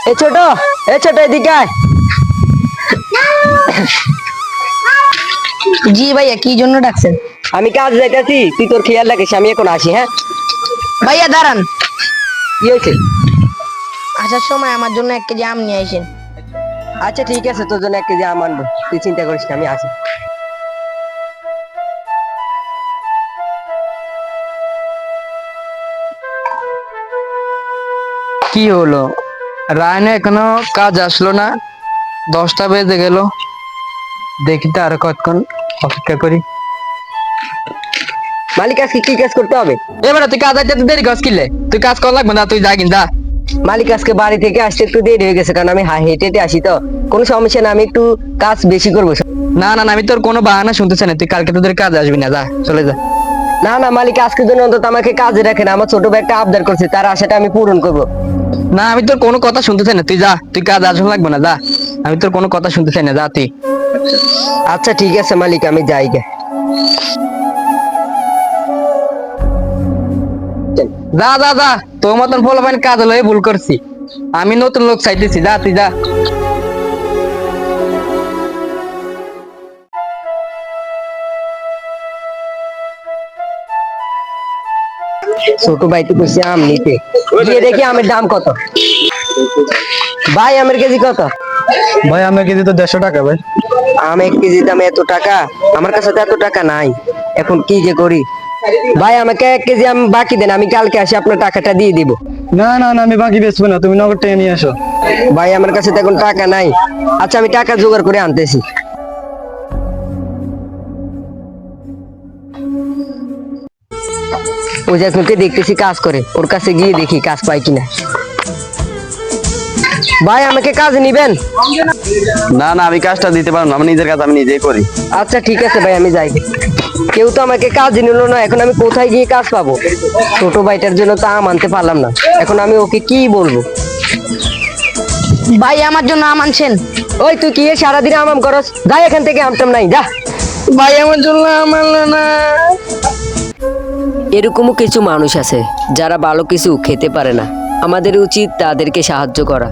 এ ছোট, এ ছোট এদিকে আয়। জি ভাইয়া, কি জন্য ডাকছেন? আমি কাজ যাইতাছি, তুই তোর খেয়াল রাখিস, আমি এখন আসি। হ্যাঁ, ভাইয়া দাঁড়ান, কি হয়েছে? আসার সময় আমার জন্য 1 কেজি আম নিয়ে আসেন। আচ্ছা ঠিক আছে, তোর জন্য 1 কেজি আম আনবো, তুই চিন্তা করিস না, আমি আসি। কি হলো? রায়না এখনো কাজ আসলো না, 10টা বেজে গেল। দেখি তো আরো কতক্ষণ অপেক্ষা করি। মালিক, আজকে কি কাজ করতে হবে? এবারে তুই কাজ আইতে দেরি কাজ কিনলে, তুই কাজ করা লাগবে না, তুই যা কিনা। মালিক, আজকে বাড়ি থেকে আসতে একটু দেরি হয়ে গেছে, কারণ আমি হেঁটে হেঁটে আসি তো। কোনো সমস্যা না, আমি একটু কাজ বেশি করবো। না না না, আমি তোর কোনো বাহানা শুনতে চাই না, তুই কালকে তোদের কাজ আসবি না, যা চলে যা। না না মালিক, আজকের জন্য অন্তত আমাকে কাজে রাখেন। আমার ছোট ভাই একটা আবদার করছে, তার আশাটা আমি পূরণ করবো। না, আমি তোর কোনো কথা শুনতে চাই না, তুই যা, তুই কাজ আসবে লাগবে না, যা। আমি তোর কোনো কথা শুনতে চাই না, যা তুই। আচ্ছা ঠিক আছে মালিক, আমি যাই গে। যা যা যা, তোর মতন ফলাফাইন কাজ হলো, ভুল করছি। আমি নতুন লোক চাইতেছি, যা তুই যা। ছোট ভাই তো কইছে আম নিতে, গিয়ে দেখি আমের দাম কত। ভাই, আমের কেজি কত? ভাই আমি কেজি তো 150 টাকা ভাই। আম 1 কেজি দাম এত টাকা? আমার কাছে তো এত টাকা নাই, এখন কি যে করি। ভাই, আমাকে 1 কেজি আম বাকি দেন, আমি কালকে আসি আপনার টাকাটা দিয়ে দিব। না না না, আমি বাকি বেচবো না, তুমি নগদ টাকা নিয়ে আসো। ভাই, আমার কাছে তো এখন টাকা নাই। আচ্ছা, আমি টাকা জোগাড় করে আনতেছি। ওই যে একজনকে দেখতেছি কাজ করে, ওর কাছে গিয়ে দেখি কাজ পাই কিনা। ভাই, আমাকে কাজ নিবেন? না না, আমি কাজটা দিতে পারবো না, আমি নিজের কাজ আমি নিজেই করি। আচ্ছা ঠিক আছে ভাই, আমি যাই। কেউ তো আমাকে কাজ নিল না, এখন আমি কোথায় গিয়ে কাজ পাবো? ছোট ভাইটার জন্য তো আম আনতে পারলাম না, এখন আমি ওকে কি বলবো? ভাই আমার জন্য আম আনছেন? ওই তুই কি সারাদিন আম আম করস? যাই এখান থেকে, আমটাম নাই, যা। ভাই আমার জন্য আম আনলো না। এরকমও কিছু মানুষ আছে যারা ভালো কিছু খেতে পারে না, আমাদের উচিত তাদেরকে সাহায্য করা।